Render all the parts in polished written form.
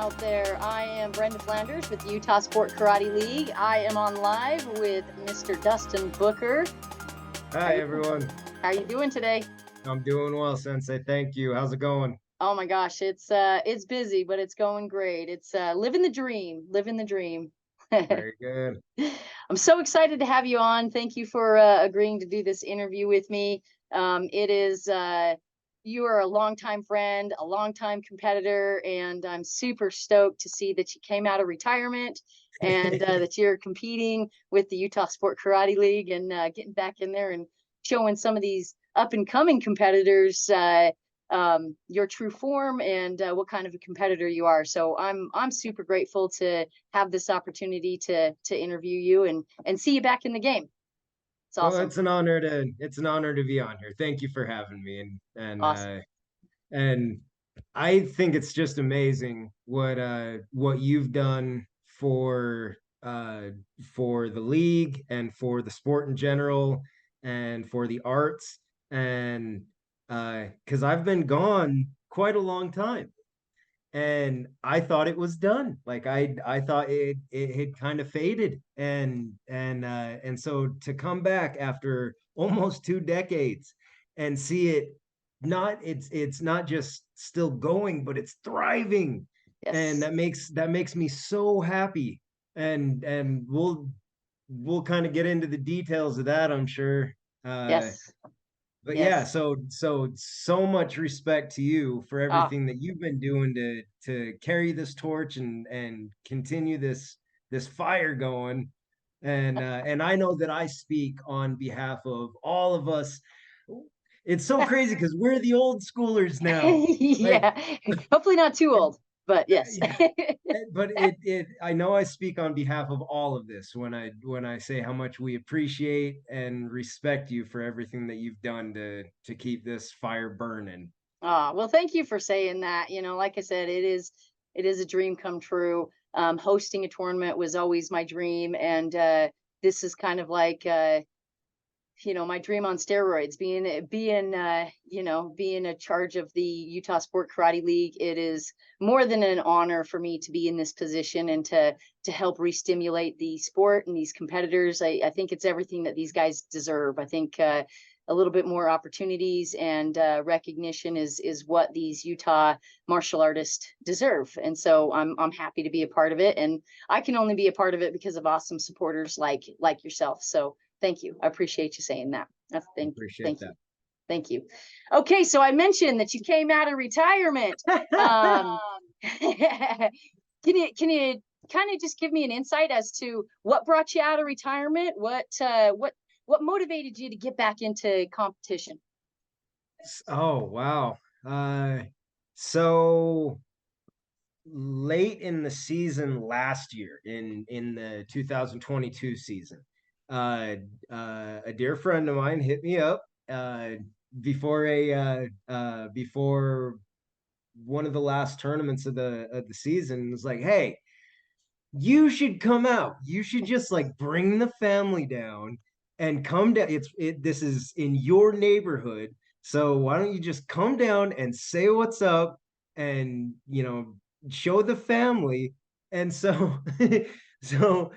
out there. I am Brenda Flanders with the Utah Sport Karate League. I am on live with Mr. Dustin Booker. Hi, everyone. How are you doing today? I'm doing well, Sensei. Thank you. How's it going? Oh my gosh, it's busy, but it's going great. It's living the dream, living the dream. Very good. I'm so excited to have you on. Thank you for agreeing to do this interview with me. It is You are a longtime friend, a longtime competitor, and I'm super stoked to see that you came out of retirement and that you're competing with the Utah Sport Karate League and getting back in there and showing some of these up and coming competitors your true form and what kind of a competitor you are. So I'm super grateful to have this opportunity to interview you and see you back in the game. It's Well, awesome. it's an honor to be on here. Thank you for having me. Awesome. And I think it's just amazing what you've done for the league and for the sport in general and for the arts and because I've been gone quite a long time. And I thought it was done. Like I thought it had kind of faded, and so to come back after almost 2 decades and see it not it's not just still going, but it's thriving, and Yes. that makes me so happy. And we'll kind of get into the details of that, I'm sure. Uh, Yes. but yeah, Yes. so much respect to you for Ah, everything that you've been doing to carry this torch and continue this fire going. And I know that I speak on behalf of all of us. It's so crazy because we're the old schoolers now. Like, yeah. Hopefully not too old, but yes. yeah, but it I know I speak on behalf of all of this when I say how much we appreciate and respect you for everything that you've done to keep this fire burning. Well, thank you for saying that. Like I said, it is a dream come true. Hosting a tournament was always my dream, and this is kind of like my dream on steroids. Being a charge of the Utah Sport Karate League. It is more than an honor for me to be in this position and to help re-stimulate the sport and these competitors. I think it's everything that these guys deserve. I think a little bit more opportunities and recognition is what these Utah martial artists deserve. And so I'm happy to be a part of it, and I can only be a part of it because of awesome supporters like yourself. So thank you. I appreciate you saying that. Thank you. Appreciate Thank you. Thank you. Okay, so I mentioned that you came out of retirement. that. Um, can you kind of just give me an insight as to what brought you out of retirement? What motivated you to get back into competition? Oh, wow. So late in the season last year, in the 2022 season, uh, a dear friend of mine hit me up before one of the last tournaments of the season, and was like, "Hey, you should come out. You should just like bring the family down and come down. This is in your neighborhood, so why don't you just come down and say what's up and show the family." And so so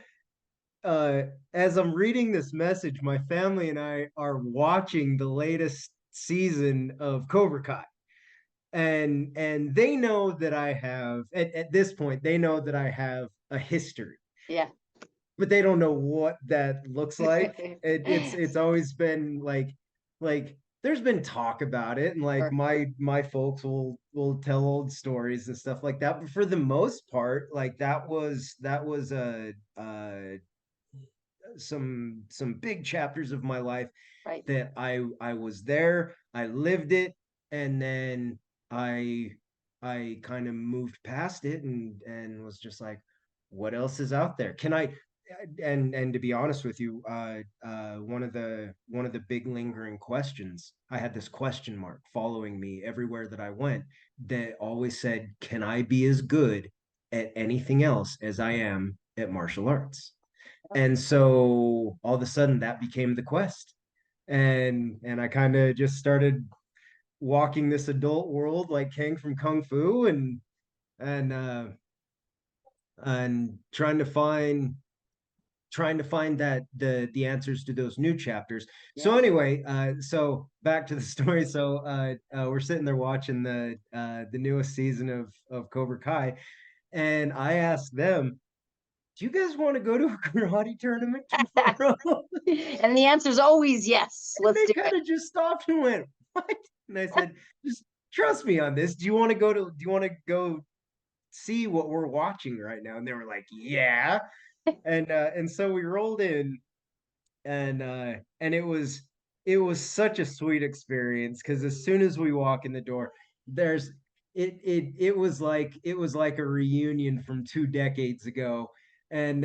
uh as I'm reading this message, my family and I are watching the latest season of Cobra Kai, and they know that I have at this point they know that I have a history, Yeah. but they don't know what that looks like. It's always been like there's been talk about it, and like Or my folks will tell old stories and stuff like that, but for the most part, like that was a some big chapters of my life right. that I was there, I lived it, and then I I kind of moved past it and was just like, what else is out there? Can I and to be honest with you, one of the big lingering questions, I had this question mark following me everywhere that I went that always said, can I be as good at anything else as I am at martial arts? And so all of a sudden that became the quest. And I kind of just started walking this adult world like Kang from Kung Fu, and and trying to find that the answers to those new chapters. So Yeah. anyway, so back to the story. So we're sitting there watching the newest season of Cobra Kai, and I asked them, "Do you guys want to go to a karate tournament tomorrow?" And the answer is always yes. And Let's they do kind it. of just stopped and went, "What?" And I said, "Just trust me on this. Do you want to go see what we're watching right now?" And they were like, "Yeah." And so we rolled in, and it was such a sweet experience, because as soon as we walk in the door, there's it was like a reunion from 2 decades ago. And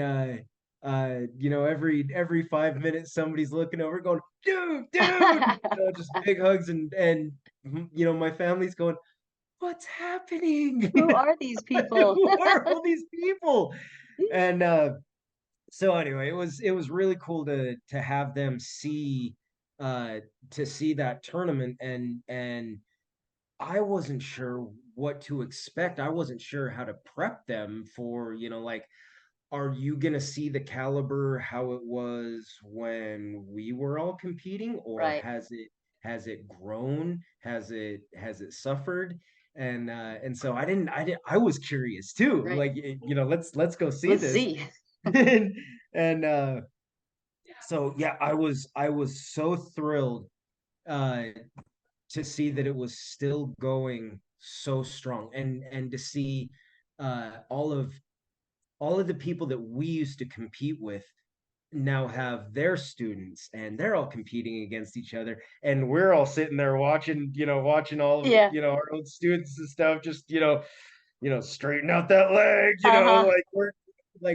every 5 minutes somebody's looking over going, "Dude, dude," just big hugs. And my family's going, "What's happening?" Who are these people? Who are all these people? And so anyway, it was really cool to have them uh see that tournament. And I wasn't sure what to expect. I wasn't sure how to prep them for, like, are you gonna see the caliber how it was when we were all competing, or Right, has it grown? Has it suffered? And so I was curious too. right. Like, let's go see Let's this. see. And so yeah, I was so thrilled uh to see that it was still going so strong, and to see all of the people that we used to compete with now have their students, and they're all competing against each other, and we're all sitting there watching all of Yeah. our own students and stuff, just straighten out that leg, Uh-huh.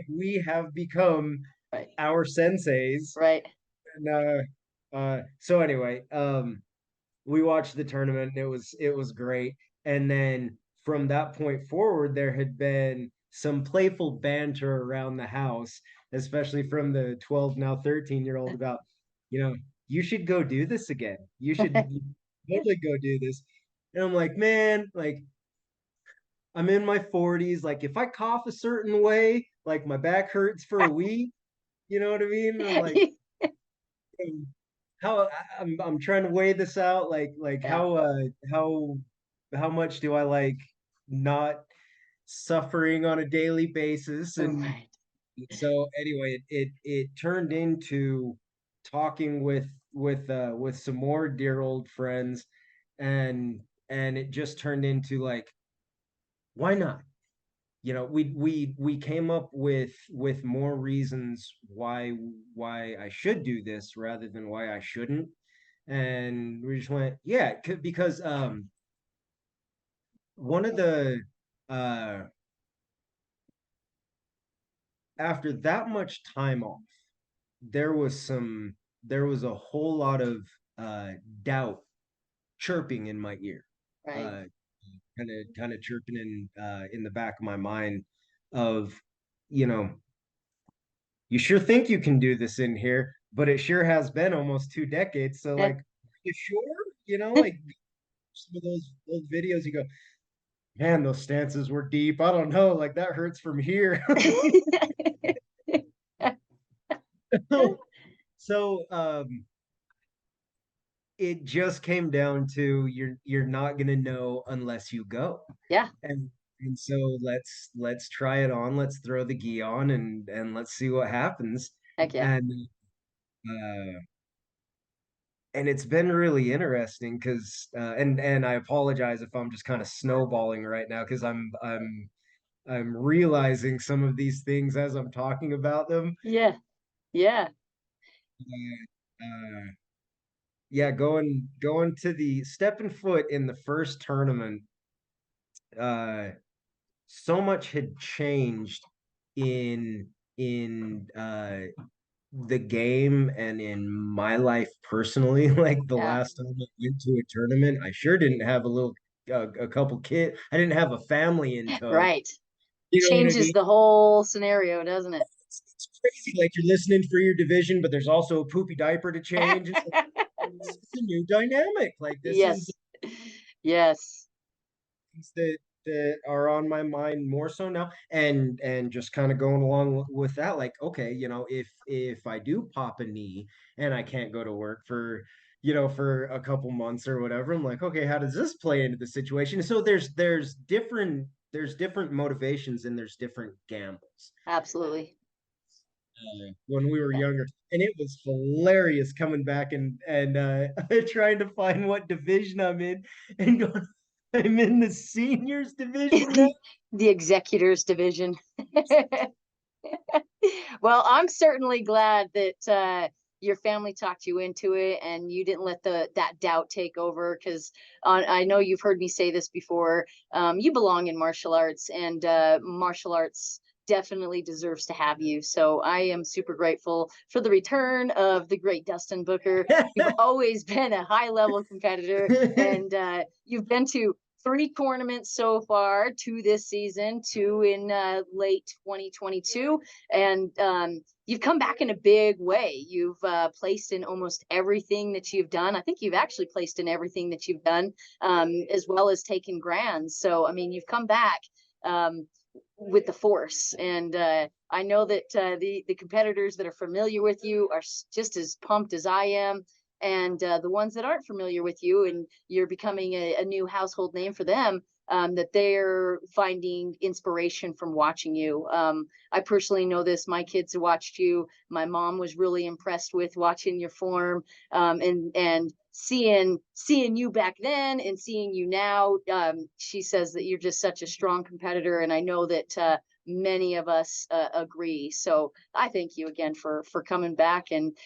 we have become Right. our senseis. Right. And so anyway, we watched the tournament, and it was great. And then from that point forward, there had been some playful banter around the house, especially from the 12, now 13-year-old, about, you know, you should go do this again. You should totally go do this. And I'm like, man, like, I'm in my 40s. Like, if I cough a certain way, like, my back hurts for a week. You know what I mean? And I'm like, how I'm trying to weigh this out, like Yeah. how much do I like not suffering on a daily basis. And Right. so anyway, it turned into talking with some more dear old friends, and it just turned into, like, why not? We came up with more reasons why I should do this rather than why I shouldn't. And we just went, yeah, because one of the uh after that much time off, there was a whole lot of uh doubt chirping in my ear, Right. uh kind of chirping in the back of my mind of, you know you sure think you can do this in here, but it sure has been almost 2 decades. So, like, you sure? Like, some of those old videos, you go, man, those stances were deep. I don't know, like, that hurts from here. So it just came down to, you're not gonna know unless you go. Yeah. And so let's try it on. Let's throw the gi on, and let's see what happens. Heck yeah. And and it's been really interesting, because and I apologize if I'm just kind of snowballing right now, because I'm realizing some of these things as I'm talking about them. Yeah. Yeah. Uh, yeah, going to the stepping foot in the first tournament, uh, so much had changed in the game and in my life personally. Like, the Yeah. last time I went to a tournament, I sure didn't have a couple kids. I didn't have a family in tow. Right. You know what I Changes mean? the whole scenario, doesn't it? It's crazy. Like, you're listening for your division, but there's also a poopy diaper to change. It's like, this is a new dynamic. Like, this is Yes. Yes. things that that are on my mind more so now, and just kind of going along with that, like, okay, if I do pop a knee and I can't go to work for for a couple months or whatever, I'm like, okay, how does this play into the situation? So there's different motivations and there's different gambles Absolutely. when we were younger, and it was hilarious coming back and trying to find what division I'm in, and going, I'm in the seniors division now. The executors division. Well, I'm certainly glad that your family talked you into it and you didn't let that doubt take over. Because I know you've heard me say this before. You belong in martial arts, and martial arts definitely deserves to have you. So I am super grateful for the return of the great Dustin Booker. You've always been a high level competitor, and you've been to three tournaments so far, two this season, two in late 2022, and you've come back in a big way. You've placed in almost everything that you've done. I think you've actually placed in everything that you've done, as well as taken grands. So I mean, you've come back with the force, and I know that the competitors that are familiar with you are just as pumped as I am, and the ones that aren't familiar with you and you're becoming a new household name for them, that they're finding inspiration from watching you. I personally know this. My kids watched you. My mom was really impressed with watching your form, and seeing you back then and seeing you now. She says that you're just such a strong competitor, and I know that many of us agree. So I thank you again for coming back and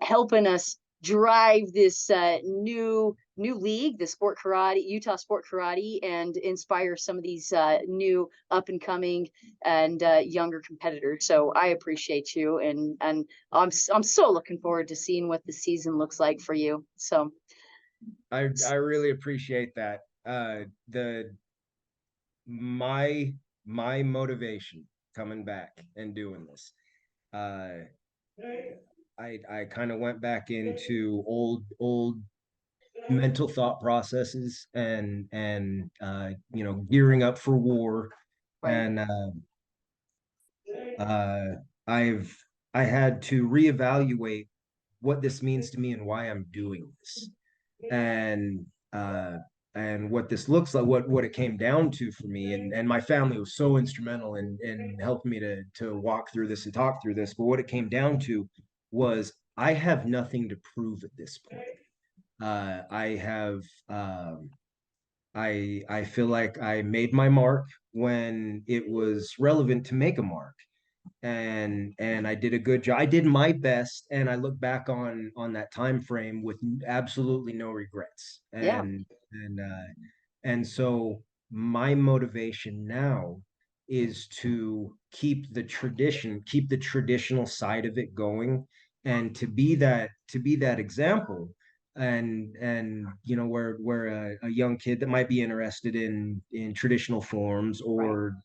helping us drive this new league, the sport karate, Utah Sport Karate, and inspire some of these new up and coming and younger competitors. So I appreciate you, and I'm so looking forward to seeing what the season looks like for you. So I really appreciate that. The my my motivation coming back and doing this. Uh, I kind of went back into old mental thought processes and gearing up for war, right, and uh, I've I had to reevaluate what this means to me and why I'm doing this, and uh, and what this looks like, what it came down to for me, and my family was so instrumental in helping me to walk through this and talk through this. But what it came down to was I have nothing to prove at this point. I have I feel like I made my mark when it was relevant to make a mark, and I did a good job. I did my best, and I look back on that time frame with absolutely no regrets. yeah, And so my motivation now is to keep the traditional side of it going, and to be that example, and where a young kid that might be interested in traditional forms, right, or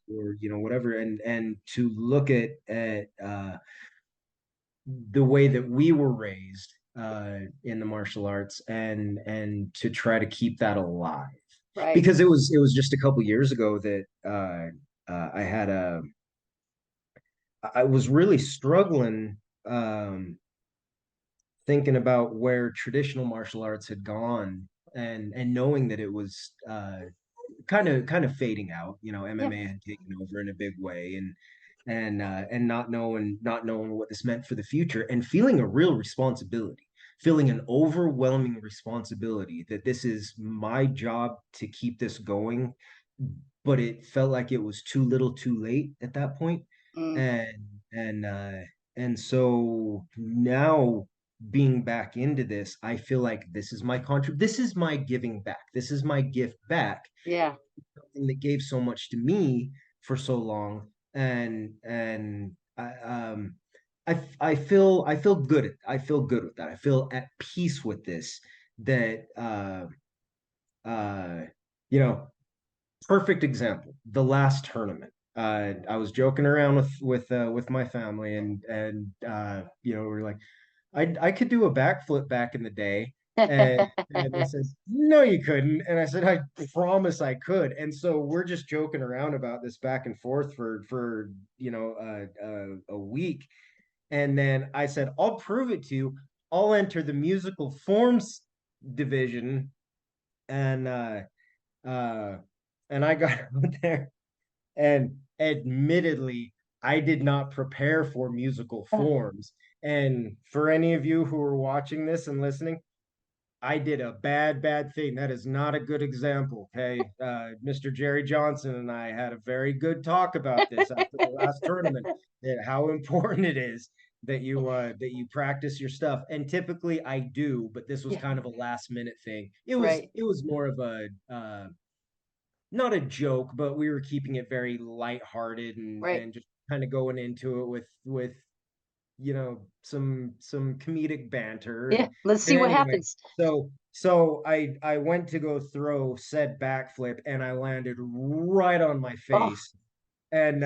whatever, and to look at the way that we were raised in the martial arts, and to try to keep that alive, right, because it was just a couple years ago that I was really struggling, thinking about where traditional martial arts had gone, and knowing that it was kind of fading out. yeah, MMA had taken over in a big way, and not knowing what this meant for the future, and feeling a real responsibility, feeling an overwhelming responsibility that this is my job to keep this going, but it felt like it was too little too late at that point. mm, And and uh and so now, being back into this, I feel like this is my giving back, this is my gift back, yeah, something that gave so much to me for so long. And I feel good. I feel good with that. I feel at peace with this. That uh, you know, perfect example. The last tournament. I was joking around with my family, and we're like, I could do a backflip back in the day, And they said, no, you couldn't. And I said, I promise I could. And so we're just joking around about this back and forth for a week. And then I said, I'll prove it to you. I'll enter the musical forms division. And uh and I got out there, and admittedly, I did not prepare for musical forms. And for any of you who are watching this and listening, I did a bad thing. That is not a good example. Okay. Mr. Jerry Johnson and I had a very good talk about this after the last tournament, that how important it is that you practice your stuff. And typically I do, but this was Yeah, kind of a last minute thing. right, It was more of a not a joke, but we were keeping it very lighthearted right. and just kind of going into it with some comedic banter. Yeah, let's see And what anyway, happens. so I went to go throw said backflip, and I landed right on my Oh, face. And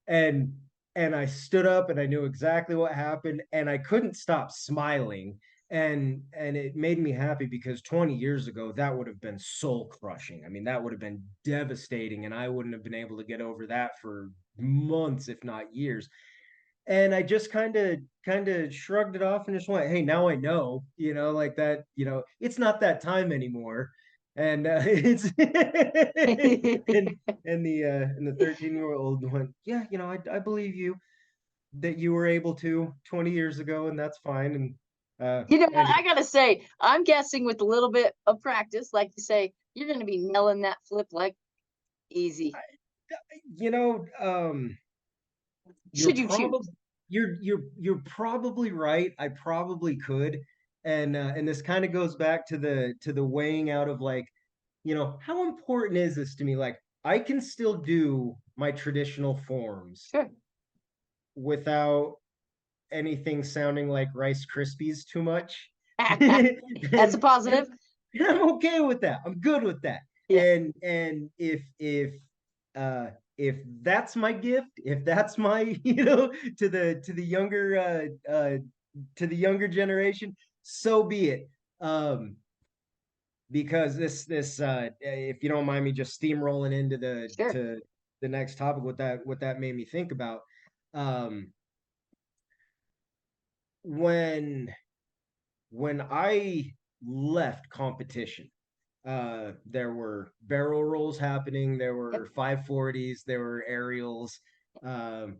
and and I stood up, and I knew exactly what happened, and I couldn't stop smiling. And it made me happy, because 20 years ago that would have been soul crushing. I mean, that would have been devastating, and I wouldn't have been able to get over that for months, if not years. And I just kind of shrugged it off and just went, hey, now I know, like that, it's not that time anymore. And it's and the 13-year-old went, yeah, I believe you, that you were able to 20 years ago, and that's fine. And You know what? anyway, I gotta say, I'm guessing with a little bit of practice, like you say, you're gonna be nailing that flip like easy. you know, um, you're Should you choose? probably you're probably right. I probably could. And this kind of goes back to the weighing out of, like, how important is this to me? Like, I can still do my traditional forms Sure. without anything sounding like Rice Krispies too much. That's a and, positive. and I'm okay with that. I'm good with that. Yeah, And if that's my gift, if that's my, to the to the younger generation, so be it. Um, because if you don't mind me just steamrolling into sure. the next topic, what that made me think about, um, when I left competition, there were barrel rolls happening, there Yep. were 540s, there were aerials, um,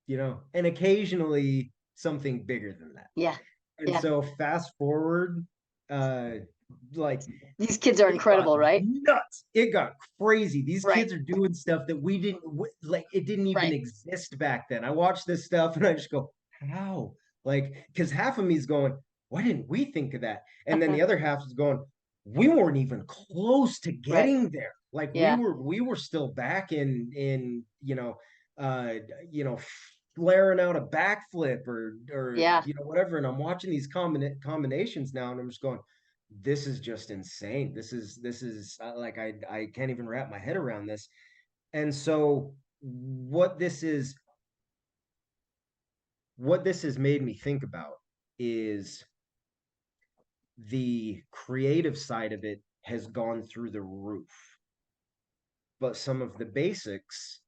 and occasionally something bigger than that. Yeah. And Yeah. so fast forward, uh, like, These kids are it got incredible, right? nuts. It got crazy. These Right. kids are doing stuff that we didn't like. It didn't even Right. exist back then. I watch this stuff and I just go, how? Like, because half of me is going, why didn't we think of that? And then the other half is going, we weren't even close to Right. getting there. Like, we Yeah. were still back in uh, you know, flaring out a backflip, or Yeah. whatever. And I'm watching these combinations now, and I'm just going, this is just insane. This is like, I can't even wrap my head around this. And so what this has made me think about is the creative side of it has gone through the roof, but some of the basics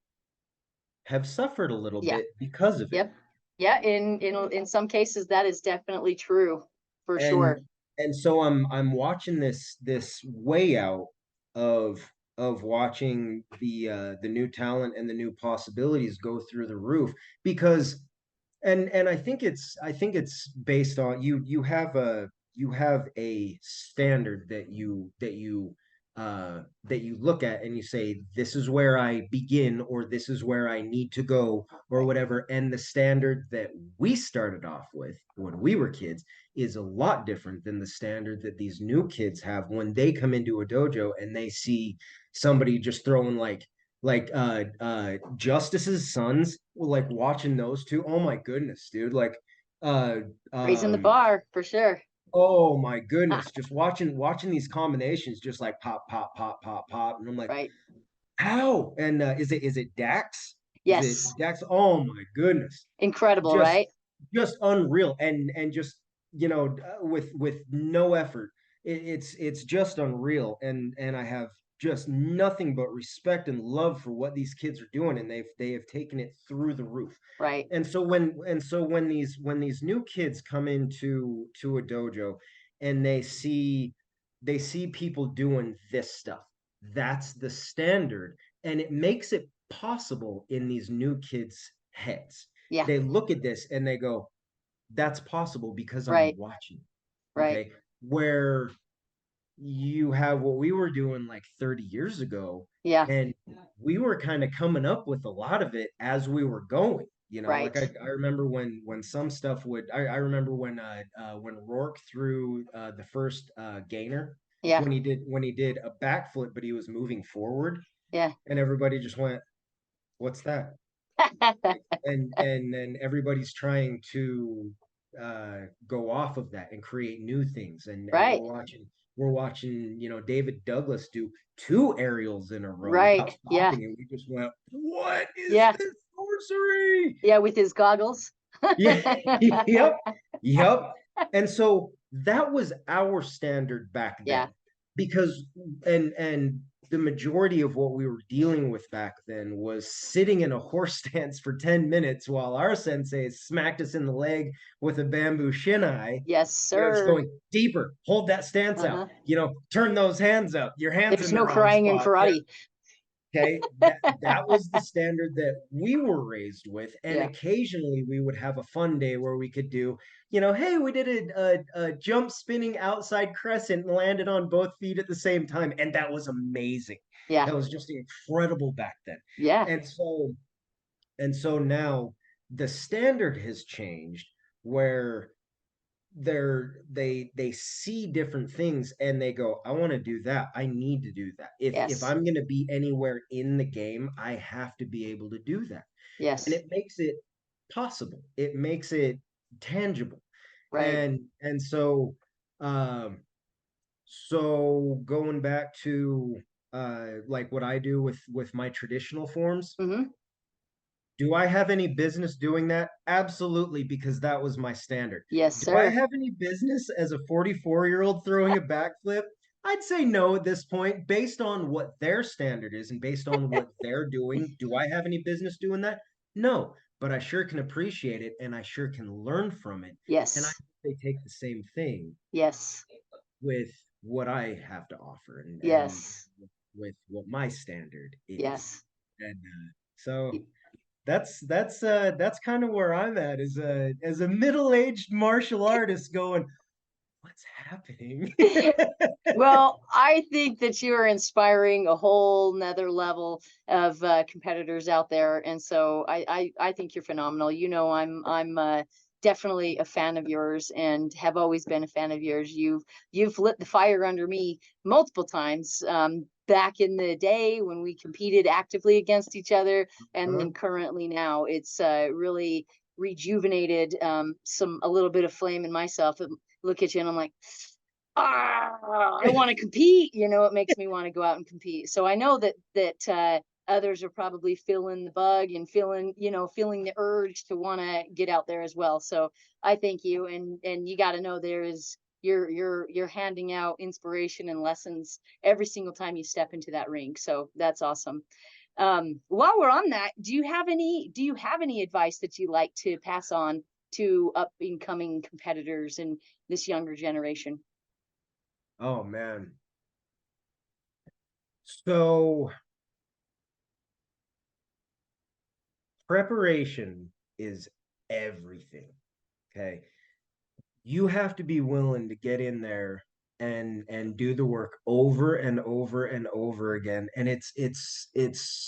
have suffered a little Yeah. bit because of it. Yep. Yeah. In some cases, that is definitely true, for and sure. and so I'm watching this way out of watching the new talent and the new possibilities go through the roof, because and I think it's based on, you have a standard that you look at, and you say, this is where I begin, or this is where I need to go, or Right. whatever. And the standard that we started off with when we were kids is a lot different than the standard that these new kids have when they come into a dojo and they see somebody just throwing, Justice's sons, like, watching those two. Oh my goodness, dude. Like, uh Raising the um bar for sure. oh my goodness, just watching these combinations, just like pop pop pop pop pop. And I'm like, Right. how? And is it Dax? Is it Yes. Dax? Oh my goodness. Incredible, Just right? just unreal. And just, with no effort. It's just unreal, and I have just nothing but respect and love for what these kids are doing, and they have taken it through the roof. Right. And so when these new kids come into a dojo and they see people doing this stuff, that's the standard, and it makes it possible in these new kids' heads. Yeah. They look at this and they go, that's possible because I'm Right. watching. Right. Okay. Where you have what we were doing like 30 years ago, Yeah. and we were kind of coming up with a lot of it as we were going. Like Right. I remember when some stuff would I remember when Rourke threw the first gainer, Yeah. when he did a backflip, but he was moving forward, Yeah. and everybody just went, what's that? And then everybody's trying to go off of that and create new things, and Right. we're watching David Douglas do two aerials in a row without Right. Yeah. stopping, and we just went, what is Yeah. this sorcery? Yeah. With his goggles. Yeah. Yep. Yep. And so that was our standard back then, Yeah. because and the majority of what we were dealing with back then was sitting in a horse stance for 10 minutes while our sensei smacked us in the leg with a bamboo shinai. Yes, Just sir. going deeper, hold that stance out, Uh-huh. turn those hands up, your hands There's in the no wrong crying in spot. karate. Okay, that was the standard that we were raised with, and Yeah. occasionally we would have a fun day where we could do, hey, we did a jump spinning outside crescent and landed on both feet at the same time, and that was amazing. Yeah. That was just incredible back then. Yeah. And so now the standard has changed, where they see different things and they go, I want to do that, I need to do that. If Yes. I'm going to be anywhere in the game, I have to be able to do that. And Yes. it makes it possible, it makes it tangible. Right. And so going back to like what I do with my traditional forms, Mm-hmm. do I have any business doing that? Absolutely, because that was my standard. Yes, Do I sir. have any business as a 44-year-old throwing a backflip? I'd say no at this point, based on what their standard is and based on what they're doing. Do I have any business doing that? No, but I sure can appreciate it, and I sure can learn from it. And I Yes. hope they take the same thing Yes. with what I have to offer, and Yes. with what my standard is. Yes. And so that's kind of where I'm at as a middle-aged martial artist going, what's happening? Well, I think that you are inspiring a whole nother level of competitors out there, and so I think you're phenomenal. I'm definitely a fan of yours, and have always been a fan of yours. You've lit the fire under me multiple times. Back in the day when we competed actively against each other, and Huh? then currently now, it's really rejuvenated a little bit of flame in myself. Look at you, and I'm like, I want to compete. It makes me want to go out and compete. So I know that others are probably feeling the bug and feeling the urge to want to get out there as well. So I thank you, and you got to know you're handing out inspiration and lessons every single time you step into that ring. So that's awesome. While we're on that, do you have any advice that you like to pass on to up and coming competitors and this younger generation? Oh man. So preparation is everything. Okay. You have to be willing to get in there and do the work over and over and over again, and it's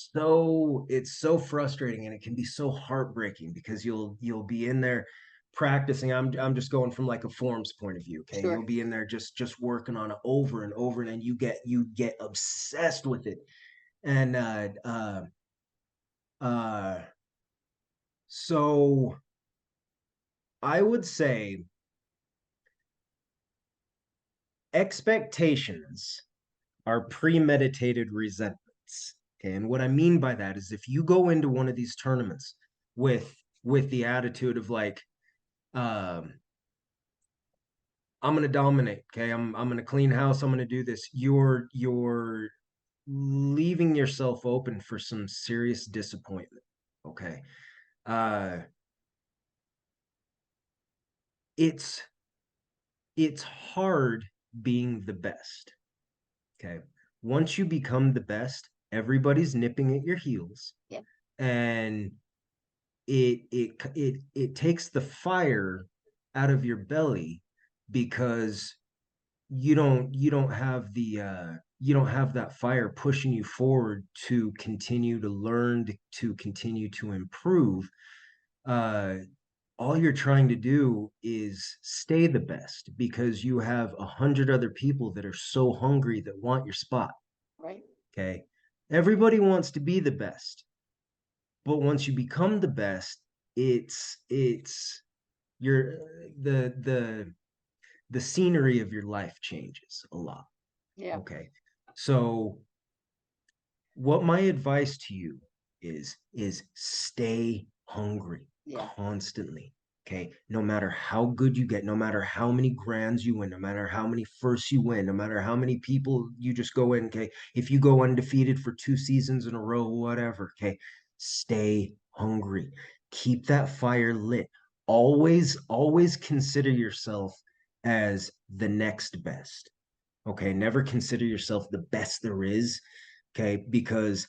so frustrating, and it can be so heartbreaking, because you'll be in there practicing. I'm just going from like a forms point of view. Okay, Sure. you'll be in there just working on it over and over, and then you get obsessed with it. And uh uh so I would say expectations are premeditated resentments. Okay. And what I mean by that is, if you go into one of these tournaments with with the attitude of like, um, I'm gonna dominate. Okay. I'm gonna clean house. I'm gonna do this. You're leaving yourself open for some serious disappointment. Okay. Uh it's it's hard being the best. Okay. Once you become the best, everybody's nipping at your heels. Yeah. And it takes the fire out of your belly because you don't have the you don't have that fire pushing you forward to continue to learn, to continue to improve. uh all you're trying to do is stay the best because you have 100 other people that are so hungry that want your spot. Right. Okay. Everybody wants to be the best, but once you become the best, it's your the scenery of your life changes a lot. Yeah. Okay. So what my advice to you is stay hungry Yeah. constantly. Okay. No matter how good you get, no matter how many grands you win, no matter how many firsts you win, no matter how many people you just go in. Okay. If you go undefeated for 2 seasons in a row, whatever. Okay. Stay hungry. Keep that fire lit. Always consider yourself as the next best. Okay. Never consider yourself the best there is. Okay. Because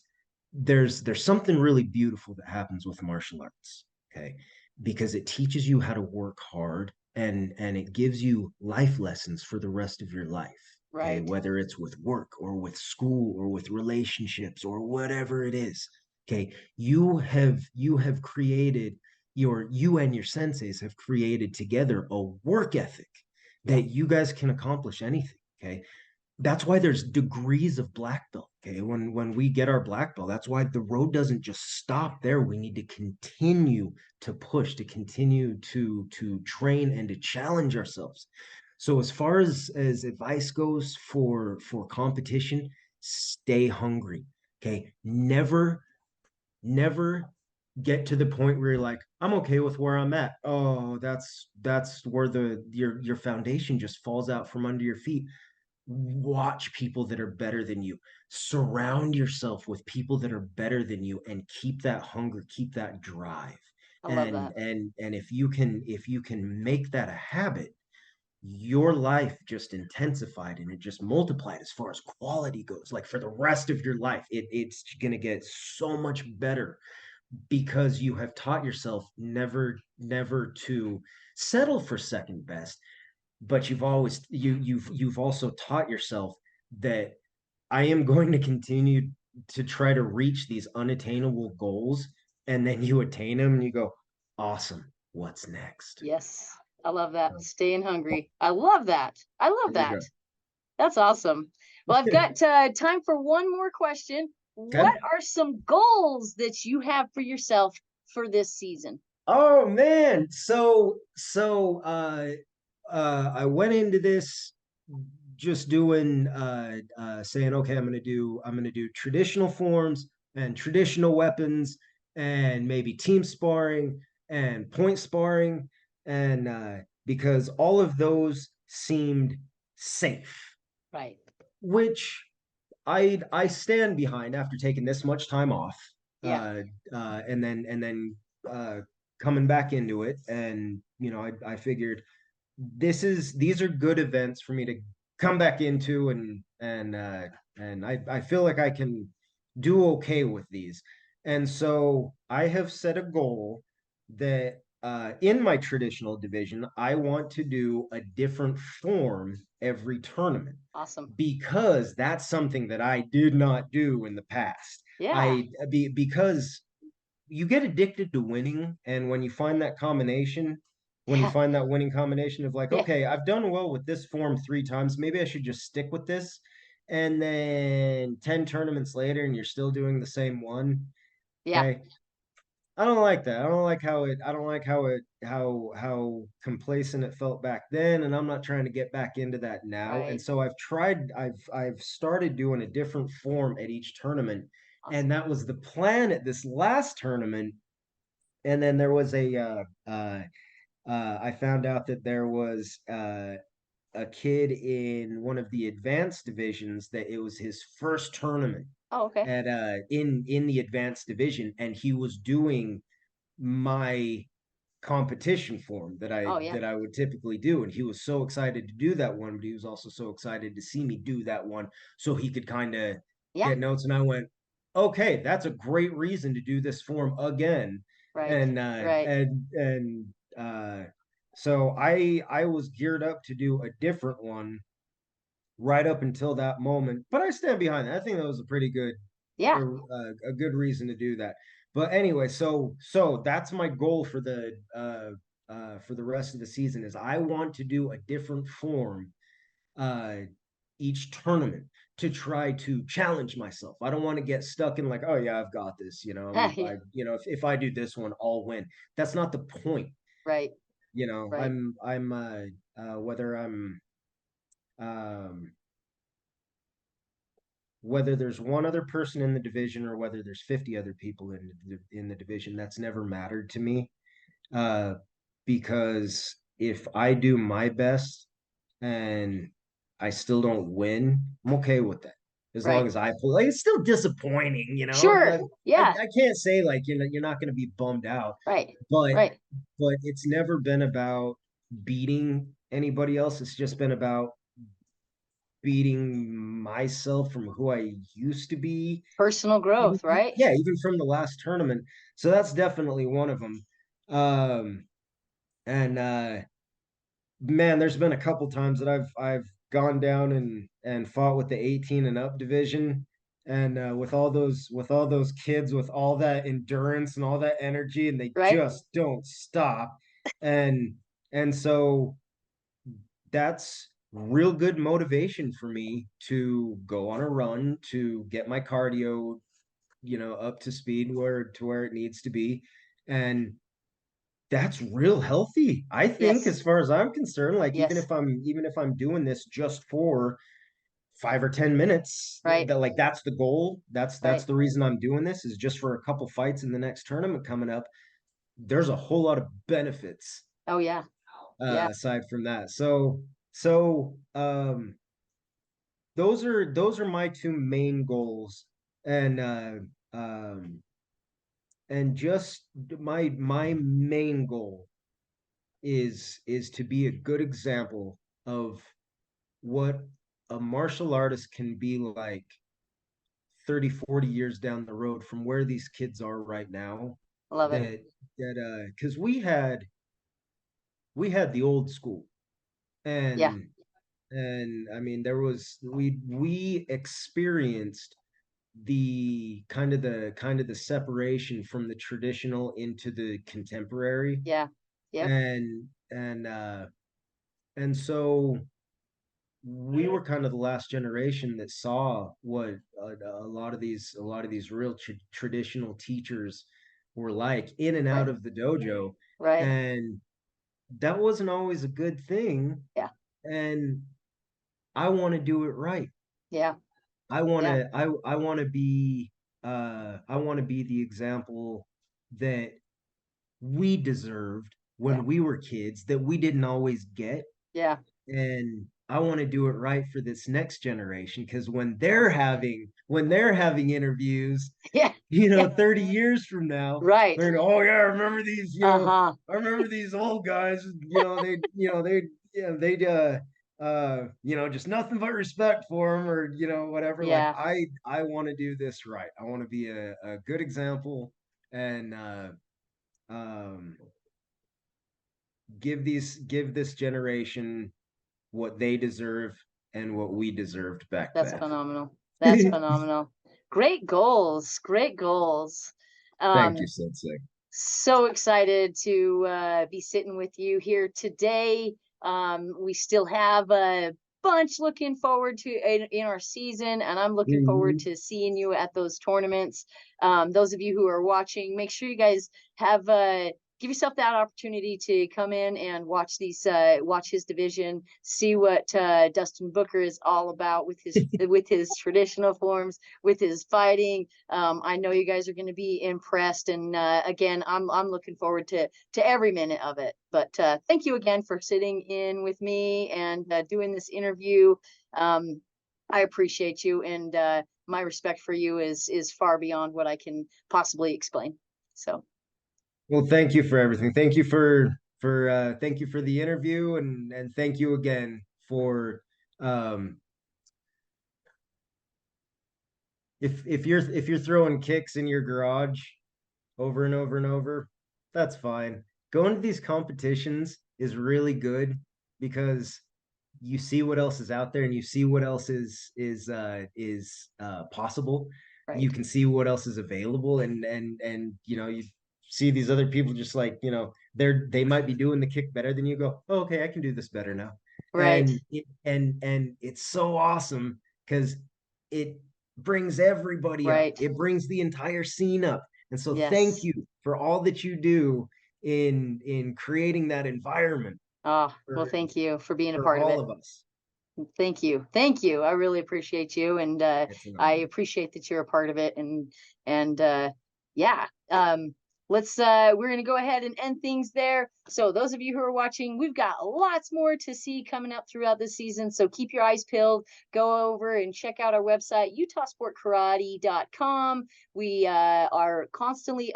there's something really beautiful that happens with martial arts. Okay. Because it teaches you how to work hard, and it gives you life lessons for the rest of your life. Okay. Right. Whether it's with work or with school or with relationships or whatever it is. Okay. You have created you and your senseis have created together a work ethic Yeah. that you guys can accomplish anything. Okay. That's why there's degrees of black belt. Okay. When we get our black belt, that's why the road doesn't just stop there. We need to continue to push, to continue to train and to challenge ourselves. So as far as advice goes for competition, stay hungry. Okay. Never get to the point where you're like, I'm okay with where I'm at. Oh, that's where your foundation just falls out from under your feet. Watch people that are better than you. Surround yourself with people that are better than you, and keep that hunger, keep that drive. I love and that. and and if you can make that a habit, your life just intensified and it just multiplied as far as quality goes. Like for the rest of your life, it's going to get so much better because you have taught yourself never to settle for second best. But you've also taught yourself that I am going to continue to try to reach these unattainable goals. And then you attain them and you go, awesome, what's next? Yes. I love that. Staying hungry. I love that. I love There you that. go. That's awesome. Well, I've got time for one more question. Okay. What are some goals that you have for yourself for this season? Oh man. I went into this just doing saying, okay, I'm gonna do traditional forms and traditional weapons and maybe team sparring and point sparring, and because all of those seemed safe, Right. which I stand behind after taking this much time off, Yeah. and then uh, coming back into it, and I figured these are good events for me to come back into, and I feel like I can do okay with these. And so I have set a goal that in my traditional division, I want to do a different form every tournament, Awesome. because that's something that I did not do in the past. Yeah. Because you get addicted to winning, and when you Yeah. find that winning combination of like, Yeah. okay, I've done well with this form 3 times, maybe I should just stick with this. And then 10 tournaments later and you're still doing the same one. Yeah. Okay. I don't like that. I don't like how complacent it felt back then, and I'm not trying to get back into that now. And Right. so I've started doing a different form at each tournament, and Awesome. that was the plan at this last tournament. And then there was I found out that there was a kid in one of the advanced divisions that it was his first tournament Oh, okay. at in the advanced division, and he was doing my competition for him Oh, yeah. that I would typically do, and he was so excited to do that one, but he was also so excited to see me do that one so he could kind of Yeah. get notes. And I went, okay, that's a great reason to do this for him again. Right. And Right. so I was geared up to do a different one right up until that moment, but I stand behind that. I think that was a pretty good Yeah. a good reason to do that. But anyway, so that's my goal for the rest of the season is I want to do a different form uh each tournament to try to challenge myself. I don't want to get stuck in like, oh yeah, I've got this, Yeah. if I do this one, I'll win. That's not the point. Right. Right. I'm whether I'm um whether there's one other person in the division or whether there's 50 other people in the division, that's never mattered to me. Uh, because if I do my best and I still don't win, I'm okay with that. As long Right. as I play, it's still disappointing, Sure. Yeah. I can't say like you're not going to be bummed out, Right. but Right. it's never been about beating anybody else. It's just been about beating myself from who I used to be. Personal growth, right? Yeah, even from the last tournament. So that's definitely one of them. And Man, there's been a couple times that I've gone down and fought with the 18 and up division, and with all those kids with all that endurance and all that energy, and they Right. just don't stop. And so that's real good motivation for me to go on a run to get my cardio, up to speed where it needs to be. And that's real healthy, I think, Yes. as far as I'm concerned. Like Yes. even if I'm doing this just for 5 or 10 minutes, Right. that like that's the goal. That's Right. the reason I'm doing this is just for a couple fights in the next tournament coming up. There's a whole lot of benefits Oh, yeah. Yeah. aside from that. So those are my two main goals, and um and just my main goal is to be a good example of what a martial artist can be like 30, 40 years down the road from where these kids are right now. Love it. That because we had the old school, Yeah. and I mean there was we experienced the separation from the traditional into the contemporary. Yeah. Yep. And so we were kind of the last generation that saw what a lot of these real traditional teachers were like in and out Right. of the dojo, Right. and that wasn't always a good thing. Yeah. And I want to do it right. Yeah. I want Yeah. to I want to be the example that we deserved Yeah. when we were kids that we didn't always get. Yeah. And I want to do it right for this next generation because Oh, when they're having interviews, yeah. Yeah. 30 years from now, Right. they're oh yeah, I remember these, Uh-huh. I remember these old guys, they yeah, they'd just nothing but respect for them or whatever. Like Yeah. I want to do this right. I want to be a good example and um give this generation what they deserve and what we deserved back That's then. phenomenal. That's phenomenal. Great goals. Great goals. Thank you, Um, Sensei. so excited to be sitting with you here today. We still have a bunch looking forward to in our season, and I'm looking forward Mhm. to seeing you at those tournaments. Those of you who are watching, make sure you guys have give yourself that opportunity to come in and watch watch his division, see what Dustin Booker is all about with his traditional forms, with his fighting. I know you guys are going to be impressed, and again, I'm looking forward to every minute of it. But thank you again for sitting in with me and doing this interview. I appreciate you, and my respect for you is far beyond what I can possibly explain. So. Well, thank you for everything. Thank you thank you for the interview, and thank you again for if you're throwing kicks in your garage over and over and over, that's fine. Going to these competitions is really good because you see what else is out there, and you see what else is possible. Right. You can see what else is available, and you know, you see these other people just like, you know, they might be doing the kick better than you. Go, oh, okay, I can do this better now. Right. And it's so awesome because it brings everybody up. Right. It brings the entire scene up. And so Yes. thank you for all that you do in creating that environment. Oh, well, thank you for being a For part of all it. of us. Thank you. Thank you. I really appreciate you, and It's an I honor. appreciate that you're a part of it. And yeah, we're gonna go ahead and end things there. So those of you who are watching, we've got lots more to see coming up throughout the season. So keep your eyes peeled. Go over and check out our website, utahsportkarate.com. We are constantly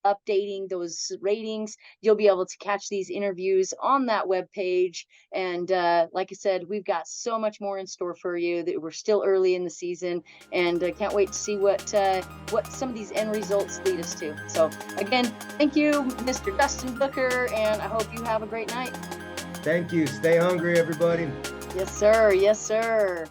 updating those ratings. You'll be able to catch these interviews on that webpage. And like I said, we've got so much more in store for you. That we're still early in the season, and can't wait to see what some of these end results lead us to. So again, thank you, Mr. Dustin Booker, and I hope you have a great night. Thank you. Stay hungry, everybody. Yes, sir. Yes, sir.